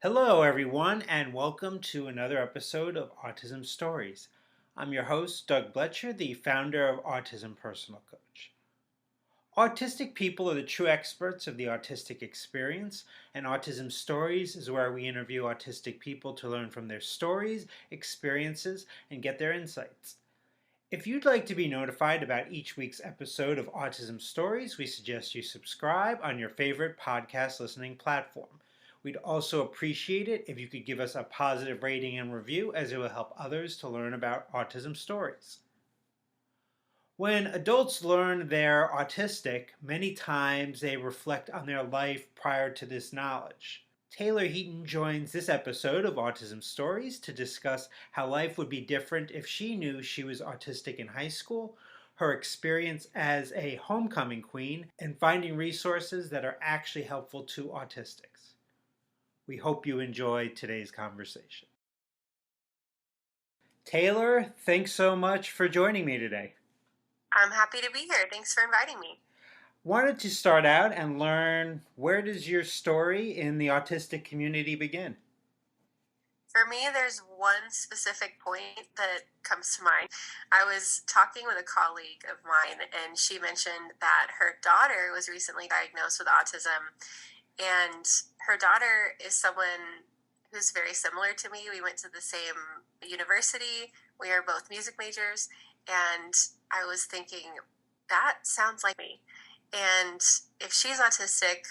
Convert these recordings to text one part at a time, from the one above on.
Hello, everyone, and welcome to another episode of Autism Stories. I'm your host, Doug Bletcher, the founder of Autism Personal Coach. Autistic people are the true experts of the autistic experience, and Autism Stories is where we interview autistic people to learn from their stories, experiences, and get their insights. If you'd like to be notified about each week's episode of Autism Stories, we suggest you subscribe on your favorite podcast listening platform. We'd also appreciate it if you could give us a positive rating and review, as it will help others to learn about autism stories. When adults learn they're autistic, many times they reflect on their life prior to this knowledge. Taylor Heaton joins this episode of Autism Stories to discuss how life would be different if she knew she was autistic in high school, her experience as a homecoming queen, and finding resources that are actually helpful to autistics. We hope you enjoy today's conversation. Taylor, thanks so much for joining me today. I'm happy to be here. Thanks for inviting me. Wanted to start out and learn, where does your story in the autistic community begin? For me, there's one specific point that comes to mind. I was talking with a colleague of mine, and she mentioned that her daughter was recently diagnosed with autism. And her daughter is someone who's very similar to me. We went to the same university, we are both music majors, and I was thinking, that sounds like me. And if she's autistic,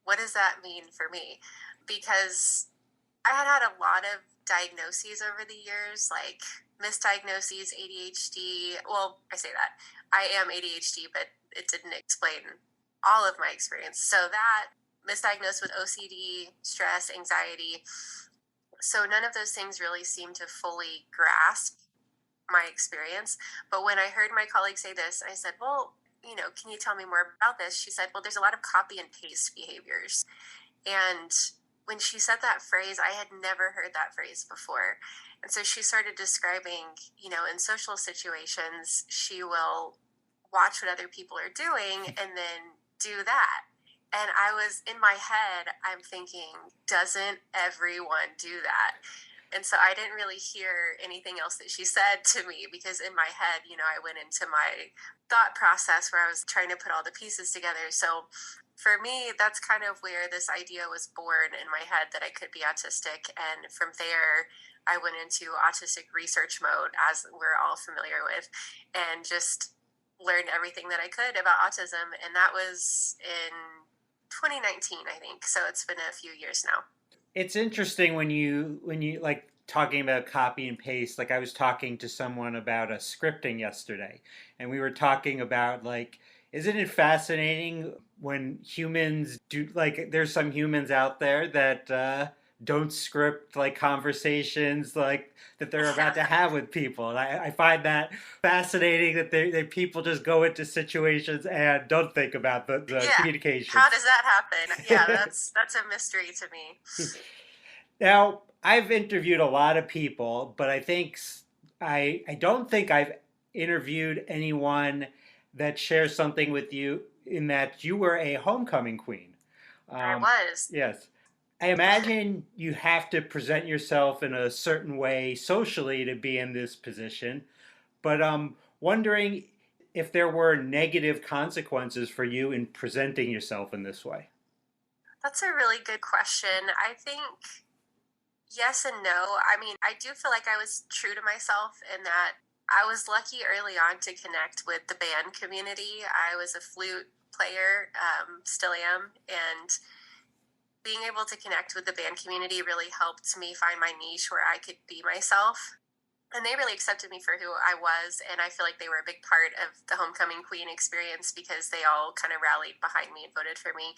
what does that mean for me? Because I had a lot of diagnoses over the years, like misdiagnoses, ADHD. Well, I say that. I am ADHD, but it didn't explain all of my experience. So that misdiagnosed with OCD, stress, anxiety. So none of those things really seemed to fully grasp my experience. But when I heard my colleague say this, I said, well, can you tell me more about this? She said, well, there's a lot of copy and paste behaviors. And when she said that phrase, I had never heard that phrase before. And so she started describing, in social situations, she will watch what other people are doing and then do that. And I was in my head, I'm thinking, doesn't everyone do that? And so I didn't really hear anything else that she said to me, because in my head, I went into my thought process where I was trying to put all the pieces together. So for me, that's kind of where this idea was born in my head, that I could be autistic. And from there, I went into autistic research mode, as we're all familiar with, and just learned everything that I could about autism. And that was in 2019, I think. So it's been a few years now. It's interesting when you like talking about copy and paste. Like, I was talking to someone about a scripting yesterday, and we were talking about, like, isn't it fascinating when humans do, like, there's some humans out there that don't script, like, conversations like that they're about to have with people. And I find that fascinating that they people just go into situations and don't think about the Yeah. communication. How does that happen? Yeah, that's a mystery to me. Now, I've interviewed a lot of people, but I don't think I've interviewed anyone that shares something with you in that you were a homecoming queen. I was. Yes. I imagine you have to present yourself in a certain way socially to be in this position, but I'm wondering if there were negative consequences for you in presenting yourself in this way. That's a really good question. I think yes and no. I mean, I do feel like I was true to myself in that I was lucky early on to connect with the band community. I was a flute player, still am, and being able to connect with the band community really helped me find my niche where I could be myself. And they really accepted me for who I was, and I feel like they were a big part of the homecoming queen experience, because they all kind of rallied behind me and voted for me.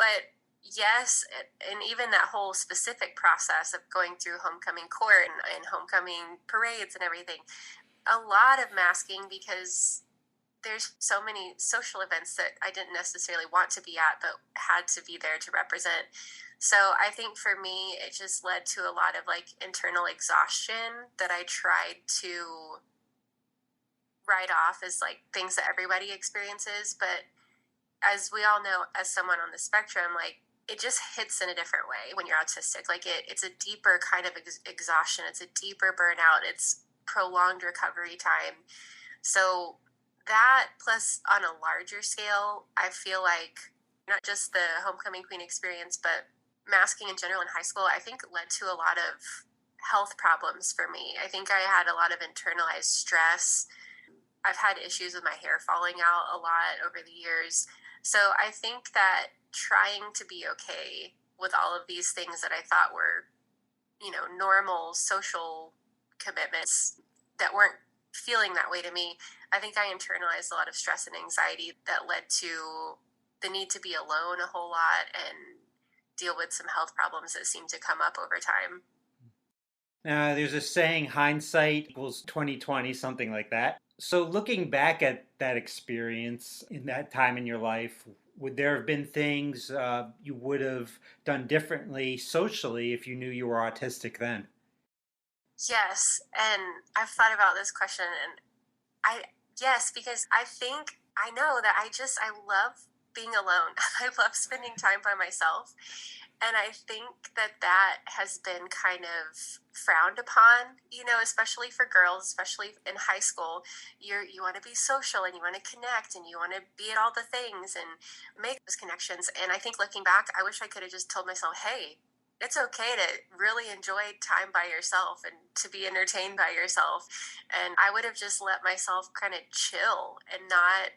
But yes, and even that whole specific process of going through homecoming court and homecoming parades and everything, a lot of masking, because there's so many social events that I didn't necessarily want to be at, but had to be there to represent. So I think for me, it just led to a lot of like internal exhaustion that I tried to write off as like things that everybody experiences. But as we all know, as someone on the spectrum, like it just hits in a different way when you're autistic. Like it's a deeper kind of exhaustion. It's a deeper burnout. It's prolonged recovery time. So that plus on a larger scale, I feel like not just the homecoming queen experience, but masking in general in high school, I think led to a lot of health problems for me. I think I had a lot of internalized stress. I've had issues with my hair falling out a lot over the years. So I think that trying to be okay with all of these things that I thought were, normal social commitments that weren't feeling that way to me, I think I internalized a lot of stress and anxiety that led to the need to be alone a whole lot and deal with some health problems that seemed to come up over time. Now, there's a saying, hindsight equals 2020, something like that. So, looking back at that experience in that time in your life, would there have been things you would have done differently socially if you knew you were autistic then? Yes, and I've thought about this question, and I yes, because I think I know that I love being alone. I love spending time by myself. And I think that that has been kind of frowned upon, especially for girls, especially in high school. You want to be social and you want to connect and you want to be at all the things and make those connections. And I think looking back, I wish I could have just told myself, hey, it's okay to really enjoy time by yourself and to be entertained by yourself. And I would have just let myself kind of chill and not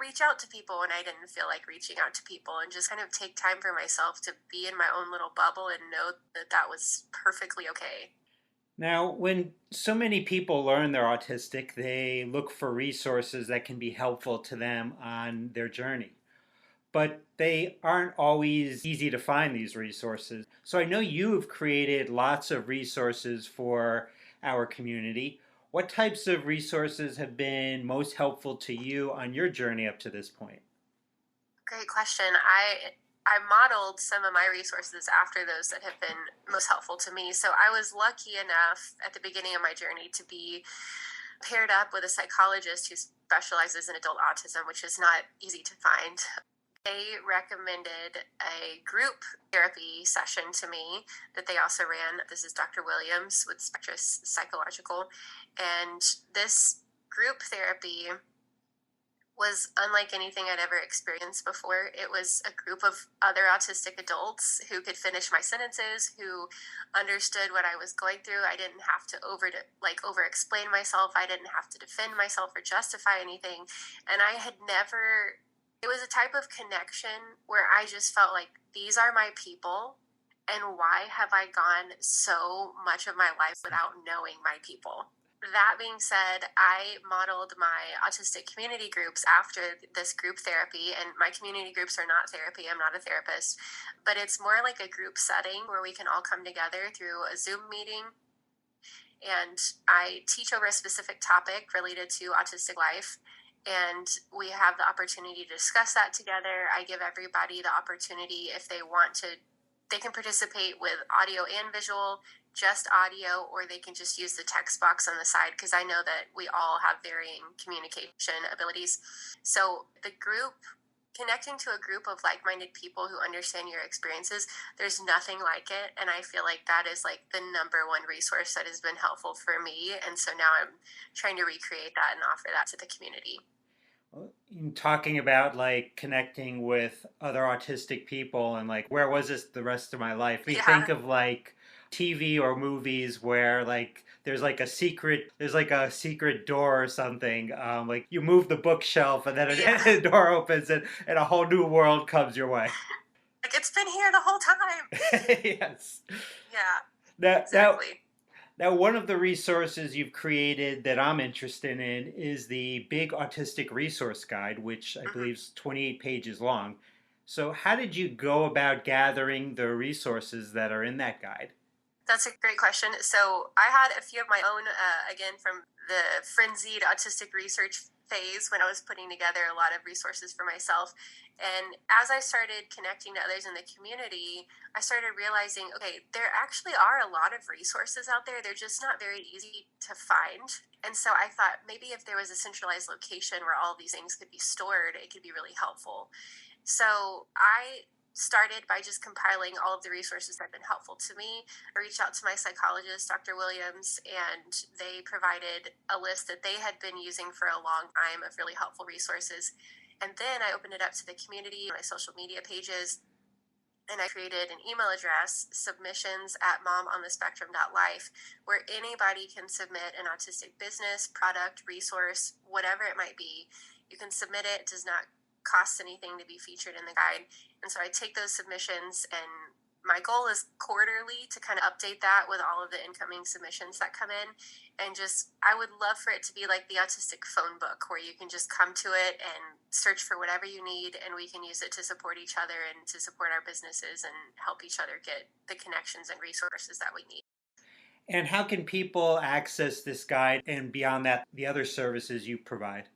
reach out to people when I didn't feel like reaching out to people, and just kind of take time for myself to be in my own little bubble and know that that was perfectly okay. Now, when so many people learn they're autistic, they look for resources that can be helpful to them on their journey. But they aren't always easy to find these resources. So I know you've created lots of resources for our community. What types of resources have been most helpful to you on your journey up to this point? Great question. I modeled some of my resources after those that have been most helpful to me. So I was lucky enough at the beginning of my journey to be paired up with a psychologist who specializes in adult autism, which is not easy to find. They recommended a group therapy session to me that they also ran. This is Dr. Williams with Spectris Psychological. And this group therapy was unlike anything I'd ever experienced before. It was a group of other autistic adults who could finish my sentences, who understood what I was going through. I didn't have to over explain myself. I didn't have to defend myself or justify anything. And I had never it was a type of connection where I just felt like these are my people, and why have I gone so much of my life without knowing my people? That being said, I modeled my autistic community groups after this group therapy, and my community groups are not therapy. I'm not a therapist, but it's more like a group setting where we can all come together through a Zoom meeting. And I teach over a specific topic related to autistic life. And we have the opportunity to discuss that together. I give everybody the opportunity, if they want to, they can participate with audio and visual, just audio, or they can just use the text box on the side, because I know that we all have varying communication abilities. So the group, connecting to a group of like-minded people who understand your experiences, there's nothing like it. And I feel like that is like the number one resource that has been helpful for me. And so now I'm trying to recreate that and offer that to the community. In talking about like connecting with other autistic people and like where was this the rest of my life, we think Yeah. of like TV or movies where like there's like a secret door or something, like you move the bookshelf and then Yeah. a door opens and a whole new world comes your way. Like it's been here the whole time. Yes. Yeah, now, now exactly. Now, one of the resources you've created that I'm interested in is the Big Autistic Resource Guide, which I Hmm. believe is 28 pages long. So, how did you go about gathering the resources that are in that guide? That's a great question. So I had a few of my own, again, from the frenzied autistic research phase when I was putting together a lot of resources for myself. And as I started connecting to others in the community, I started realizing, okay, there actually are a lot of resources out there. They're just not very easy to find. And so I thought maybe if there was a centralized location where all these things could be stored, it could be really helpful. So I started by just compiling all of the resources that have been helpful to me. I reached out to my psychologist, Dr. Williams, and they provided a list that they had been using for a long time of really helpful resources. And then I opened it up to the community, my social media pages, and I created an email address, submissions@momonthespectrum.life, where anybody can submit an autistic business, product, resource, whatever it might be. You can submit it. It does not cost anything to be featured in the guide. And so I take those submissions, and my goal is quarterly to kind of update that with all of the incoming submissions that come in. And just, I would love for it to be like the autistic phone book where you can just come to it and search for whatever you need, and we can use it to support each other and to support our businesses and help each other get the connections and resources that we need. And how can people access this guide and beyond that, the other services you provide?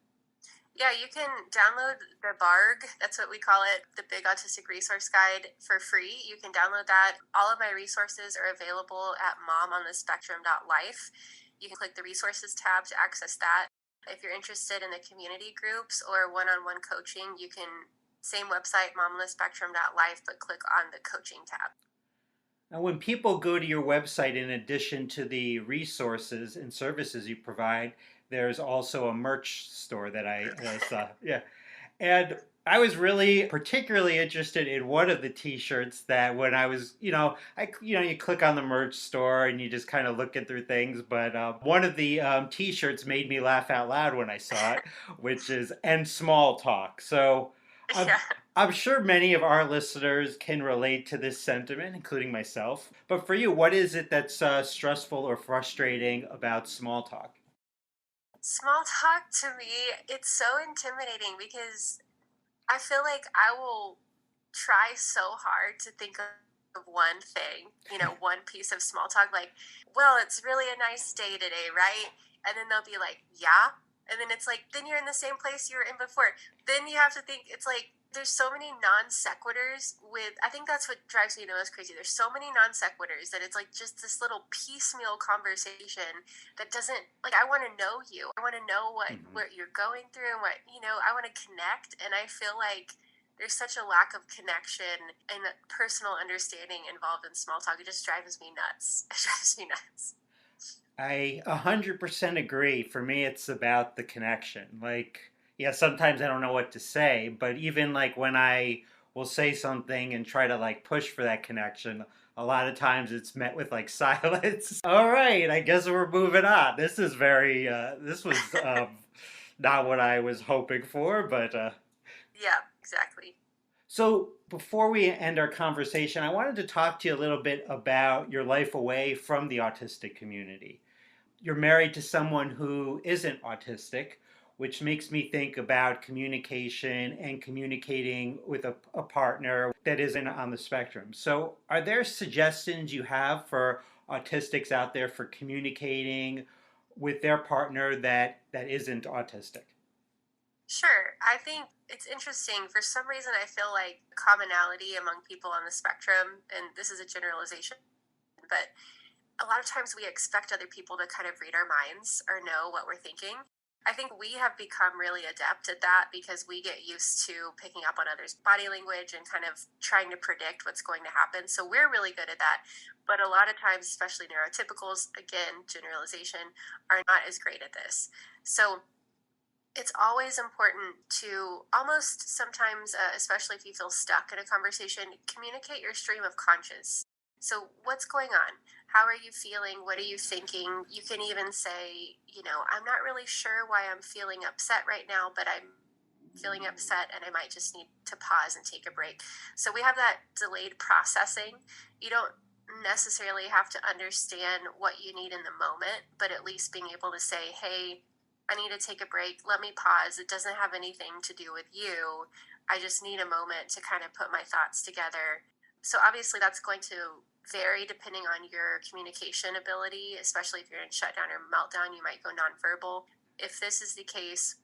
Yeah, you can download the BARG, that's what we call it, the Big Autistic Resource Guide, for free. You can download that. All of my resources are available at momonthespectrum.life. You can click the resources tab to access that. If you're interested in the community groups or one-on-one coaching, you can, same website, momonthespectrum.life, but click on the coaching tab. Now, when people go to your website, in addition to the resources and services you provide, there's also a merch store that I saw. Yeah. And I was really particularly interested in one of the T-shirts that when I was, you click on the merch store and you just kind of looking through things. But one of the T-shirts made me laugh out loud when I saw it, which is "End Small Talk." So I'm, Yeah. I'm sure many of our listeners can relate to this sentiment, including myself. But for you, what is it that's stressful or frustrating about small talk? Small talk to me, it's so intimidating because I feel like I will try so hard to think of one thing, one piece of small talk, like, well, it's really a nice day today, right? And then they'll be like, yeah. And then it's like, then you're in the same place you were in before. Then you have to think, it's like, there's so many non sequiturs I think that's what drives me the most crazy. There's so many non sequiturs that it's like just this little piecemeal conversation that doesn't, like, I want to know you. I want to know Mhm. what you're going through and I want to connect. And I feel like there's such a lack of connection and personal understanding involved in small talk. It just drives me nuts. It drives me nuts. I 100% agree. For me, it's about the connection. Like, yeah, sometimes I don't know what to say, but even like when I will say something and try to like push for that connection, a lot of times it's met with like silence. All right, I guess we're moving on. This was not what I was hoping for, but Yeah, exactly. so before we end our conversation, I wanted to talk to you a little bit about your life away from the autistic community. You're married to someone who isn't autistic, which makes me think about communication and communicating with a partner that isn't on the spectrum. So, are there suggestions you have for autistics out there for communicating with their partner that isn't autistic? Sure. I think it's interesting. For some reason, I feel like commonality among people on the spectrum, and this is a generalization, but a lot of times we expect other people to kind of read our minds or know what we're thinking. I think we have become really adept at that because we get used to picking up on others' body language and kind of trying to predict what's going to happen. So we're really good at that. But a lot of times, especially neurotypicals, again, generalization, are not as great at this. So it's always important to almost sometimes, especially if you feel stuck in a conversation, communicate your stream of conscious. So, what's going on? How are you feeling? What are you thinking? You can even say, I'm not really sure why I'm feeling upset right now, but I'm feeling upset and I might just need to pause and take a break. So, we have that delayed processing. You don't necessarily have to understand what you need in the moment, but at least being able to say, hey, I need to take a break. Let me pause. It doesn't have anything to do with you. I just need a moment to kind of put my thoughts together. So, obviously, that's going to vary depending on your communication ability, especially if you're in shutdown or meltdown, you might go nonverbal. If this is the case,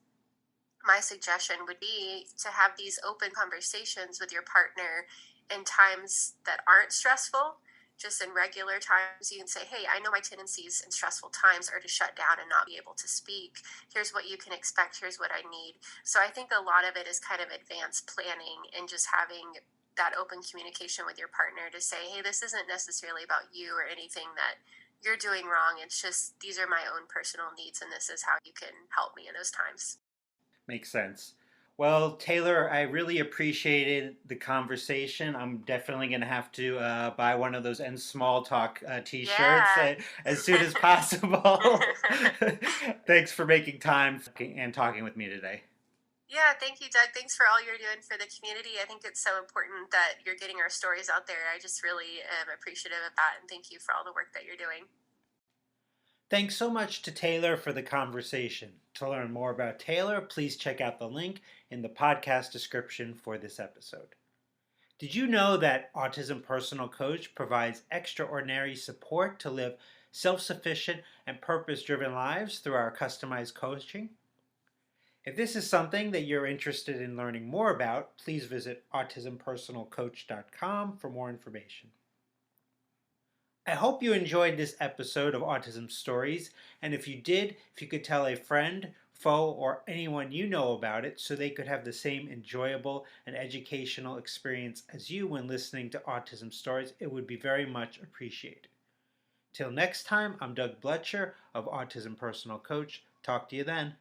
my suggestion would be to have these open conversations with your partner in times that aren't stressful. Just in regular times, you can say, hey, I know my tendencies in stressful times are to shut down and not be able to speak. Here's what you can expect. Here's what I need. So I think a lot of it is kind of advanced planning and just having that open communication with your partner to say, hey, this isn't necessarily about you or anything that you're doing wrong. It's just these are my own personal needs, and this is how you can help me in those times. Makes sense. Well, Taylor, I really appreciated the conversation. I'm definitely going to have to buy one of those End Small Talk t-shirts Yeah. as soon as possible. Thanks for making time and talking with me today. Yeah, thank you, Doug. Thanks for all you're doing for the community. I think it's so important that you're getting our stories out there. I just really am appreciative of that, and thank you for all the work that you're doing. Thanks so much to Taylor for the conversation. To learn more about Taylor, please check out the link in the podcast description for this episode. Did you know that Autism Personal Coach provides extraordinary support to live self-sufficient and purpose-driven lives through our customized coaching? If this is something that you're interested in learning more about, please visit autismpersonalcoach.com for more information. I hope you enjoyed this episode of Autism Stories, and if you did, if you could tell a friend, foe, or anyone you know about it so they could have the same enjoyable and educational experience as you when listening to Autism Stories, it would be very much appreciated. Till next time, I'm Doug Bletcher of Autism Personal Coach. Talk to you then.